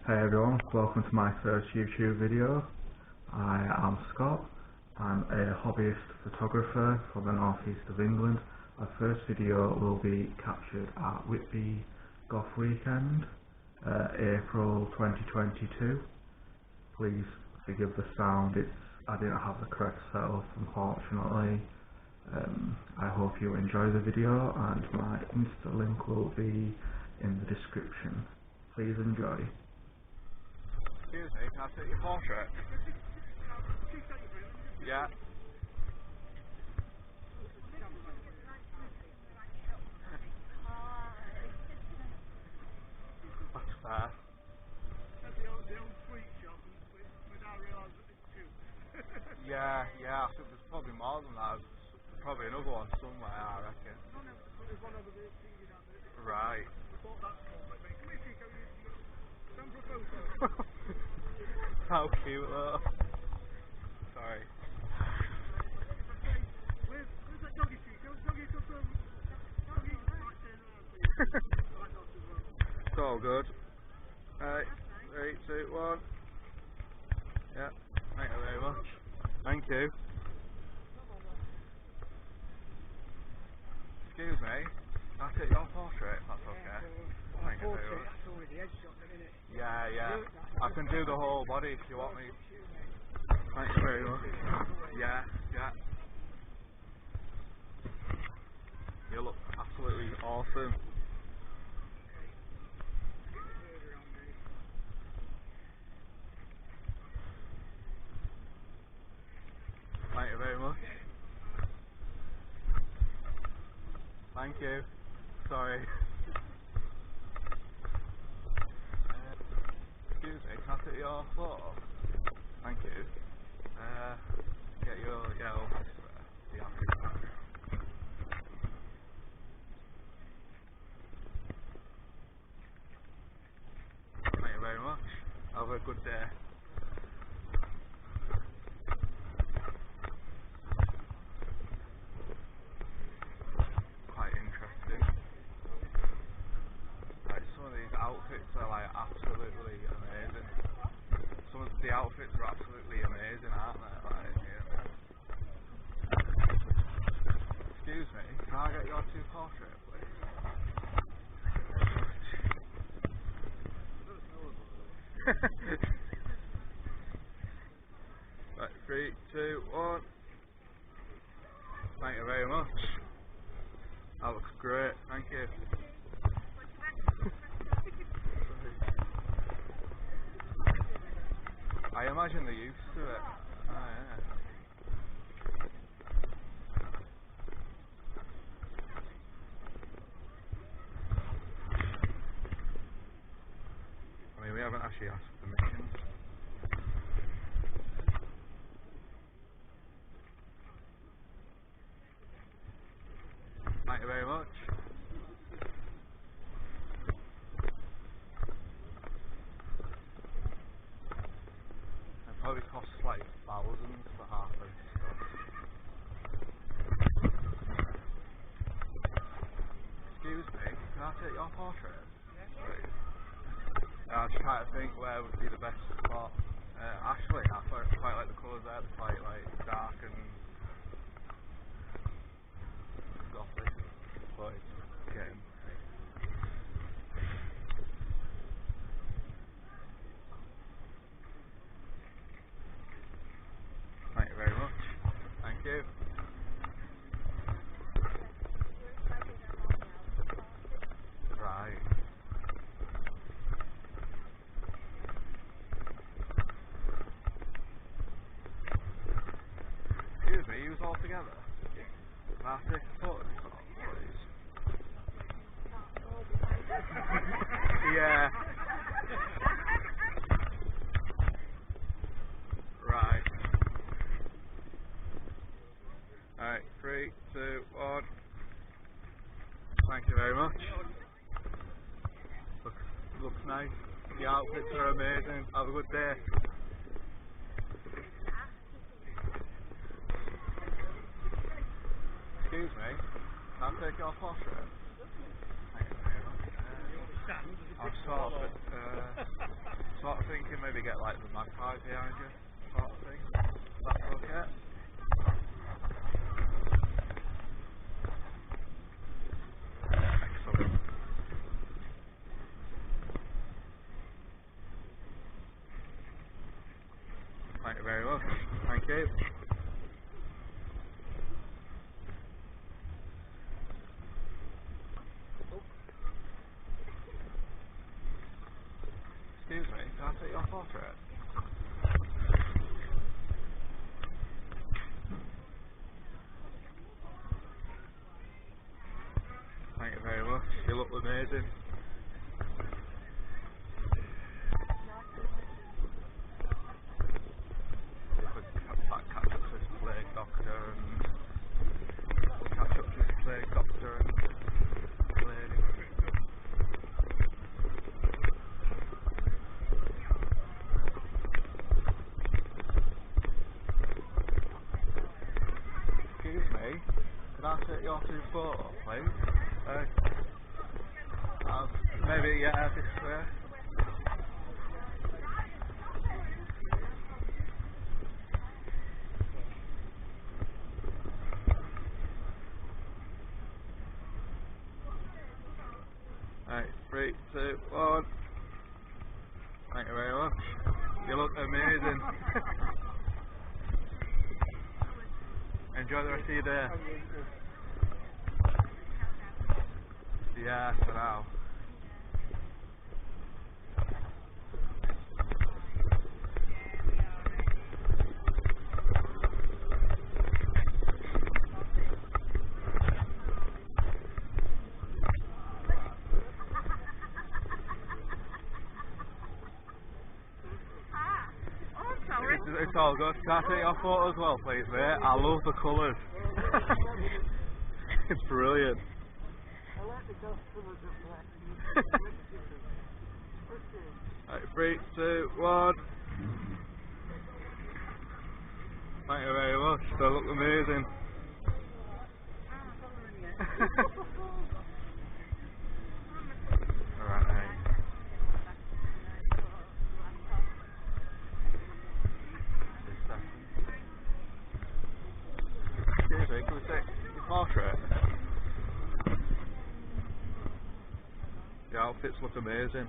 Hey everyone, welcome to my first YouTube video. I am Scott. I'm a hobbyist photographer from the northeast of England. My first video will be captured at Whitby Goth Weekend, April 2022. Please forgive the sound, I didn't have the correct setup unfortunately. I hope you enjoy the video and my Insta link will be in the description. Please enjoy. Excuse me, can I take your portrait? Yeah. That's fair. Yeah, I think there's probably more than that. There's probably another one somewhere, I reckon. Right. How cute though. Sorry. Where's that doggy treat? Doggy got some... It's all good. Alright, 3, 2, 1. Yeah, thank you very much. Thank you. Excuse me, I'll take your portrait if that's okay. Thank you very much. Yeah. I can do the whole body if you want me. Thank you very much. Yeah. You look absolutely awesome. Thank you very much. Thank you. Sorry. Excuse me, can I take your photo? Thank you. Get your yellow the African. Thank you very much. Have a good day. Quite interesting. Like some of these outfits are like absolutely amazing. Some of the outfits are absolutely amazing, aren't they? Like, yeah. Excuse me, can I get your 2 portraits, please? Right, 3, 2, 1. Thank you very much. That looks great, thank you. I imagine they're used to it. Oh yeah. I mean, we haven't actually asked for permission. Thank you very much. It probably costs like thousands for half of stuff. Excuse me, can I take your portrait? Please? I was trying to think where would be the best spot. Actually, I quite like the colours there, they're quite like dark and gothic, but it's getting. Thank you very much. Thank you. Right. Excuse me, you was all together? Can I take a photo of this all, please? Yeah. Right. Alright, 3, 2, 1. Thank you very much. Looks nice. The outfits are amazing. Have a good day. Excuse me, can I take your portrait? Thank you very much. I'm sort of get like the magpie behind you, sort of thing. That's okay. Excellent. Thank you very much. Thank you. Excuse me, can I take your portrait? Thank you very much. You look amazing. Catch up to this plague doctor and lady. Excuse me, can I take your two photos, please? Maybe, yeah, this way. Right, 3, 2, 1. Thank you very much. You look amazing. Enjoy the rest of your day. Yeah, for now. It's all good. Can I take your photo as well, please, mate? I love the colours. It's brilliant. I like the Goth colours of black. Right, 3, 2, 1. Thank you very much. They look amazing. Alright, mate. Excuse me, can we take your portrait? The outfits look amazing.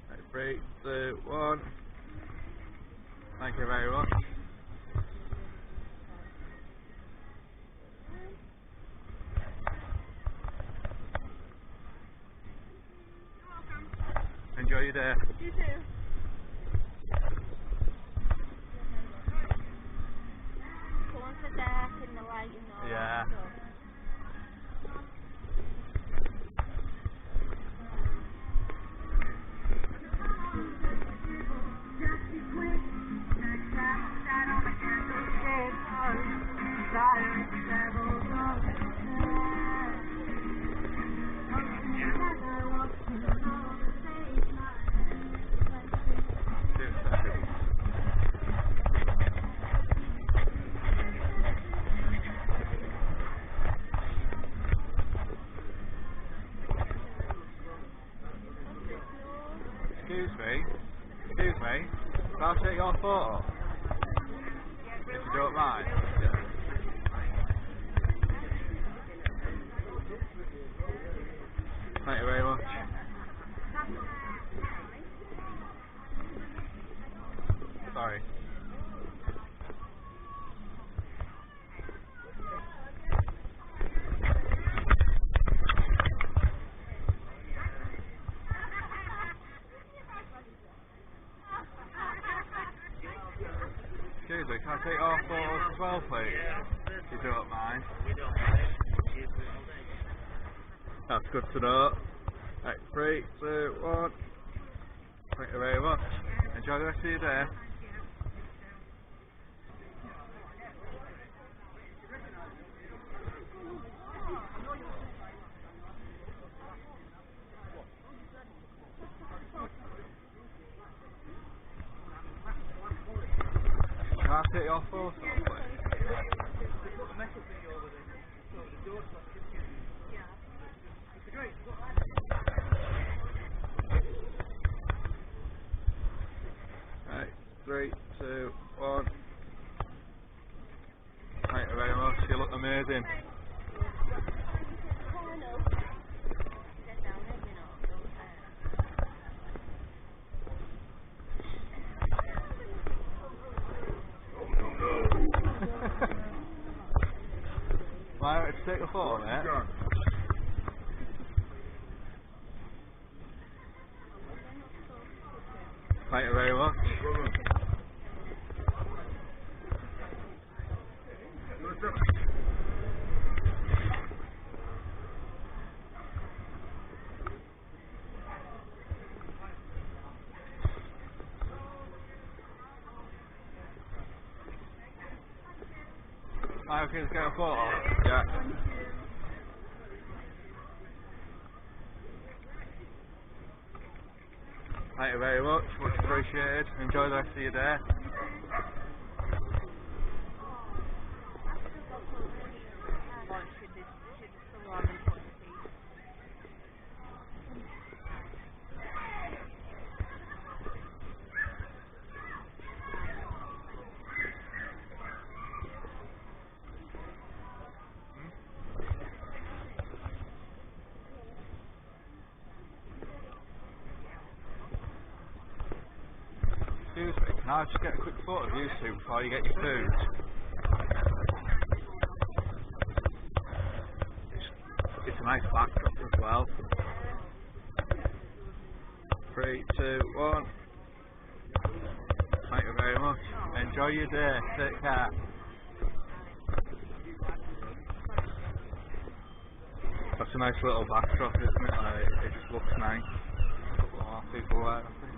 Right, 3, 2, 1. Thank you very much. Enjoy your day. You too. Go on to dark and the light and all Yeah. that stuff. Excuse me, can I take your photo? If you don't mind. Yeah. Thank you very much. Sorry. Excuse me, can I take your photos as well, please? If you don't mind. That's good to know. Right, 3, 2, 1. Thank you very much. Enjoy the rest of your day. Can I take your photo, please? 3, 2, 1. Thank you very much, you look amazing. Right, let's take a photo, mate. Thank you very much. Right, okay, let's get a photo. Yeah. Thank you very much appreciated. Enjoy the rest of your day. Excuse me, can I just get a quick photo of you two before you get your food? It's a nice backdrop as well. 3, 2, 1. Thank you very much. Enjoy your day. Take care. That's a nice little backdrop, isn't it? It just looks nice. A couple more people there, I think.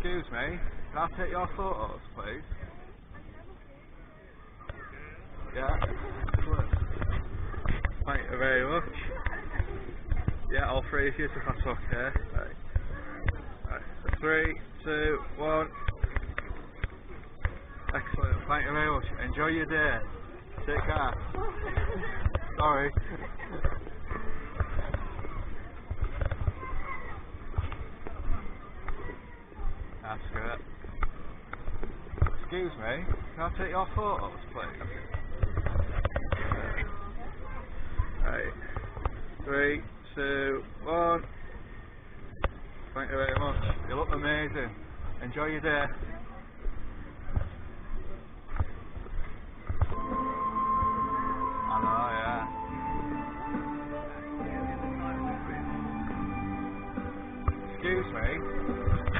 Excuse me, can I take your photos, please? Yeah. Thank you very much. Yeah, all three of you, if that's okay. Right. 3, 2, 1. Excellent. Thank you very much. Enjoy your day. Take care. Sorry. That's good. Excuse me, can I take your photos, please? Right. 3, 2, 1. Thank you very much. You look amazing. Enjoy your day. I know, yeah. Excuse me,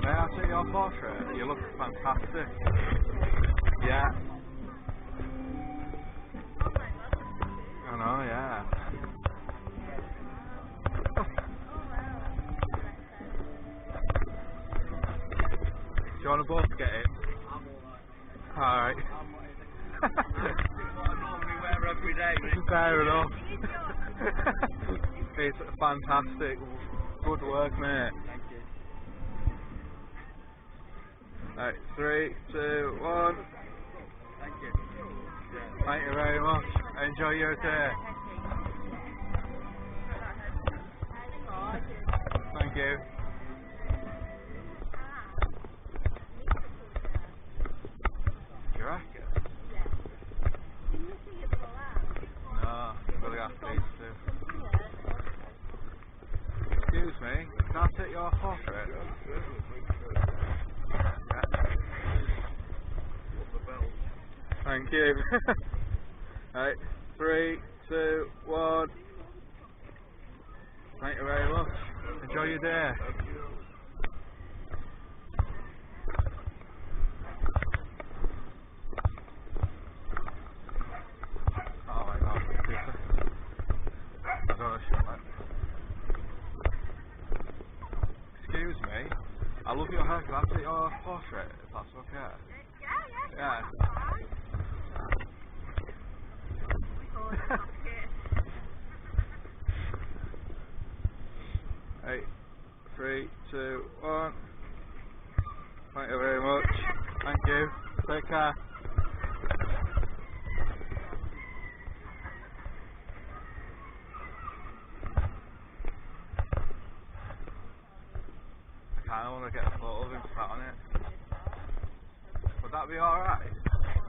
may I take your portrait? You look fantastic. Yeah. I know, yeah. Do you want to both get it? Alright. Every day, Fair enough. It's fantastic. Good work, mate. Thank you. Right, 3, 2, 1. Thank you. Thank you very much. Enjoy your day. Thank you. Do you reckon? No, I'm going to have these two. Excuse me, can I take your portrait? Thank you. Right, 3, 2, 1. Thank you very much. Enjoy your day. Oh my god, I don't know shit like Excuse me, I love your hair. Can I take your portrait if that's okay? Yeah. Right, 3, 2, 1. Thank you very much. Thank you. Take care. want to get a photo of him sat on it. Would that be alright?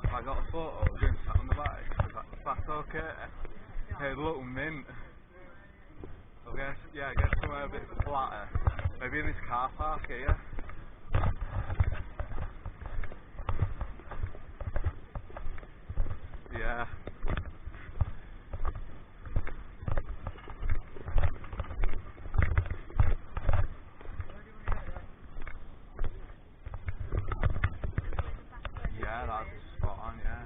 If I got a photo of him sat on the bike? If that's okay? Hey, look, mint. I guess, yeah, get somewhere a bit flatter. Maybe in this car park here. Yeah. Yeah, that's spot on, yeah.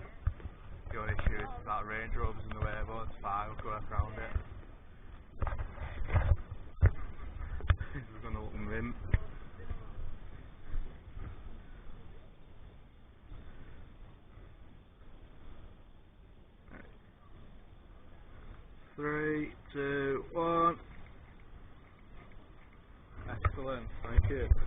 The only issue is that Range Rover's in the way, but it's fine, we'll go around it. This is gonna look mint. Three, two, one. Excellent, thank you.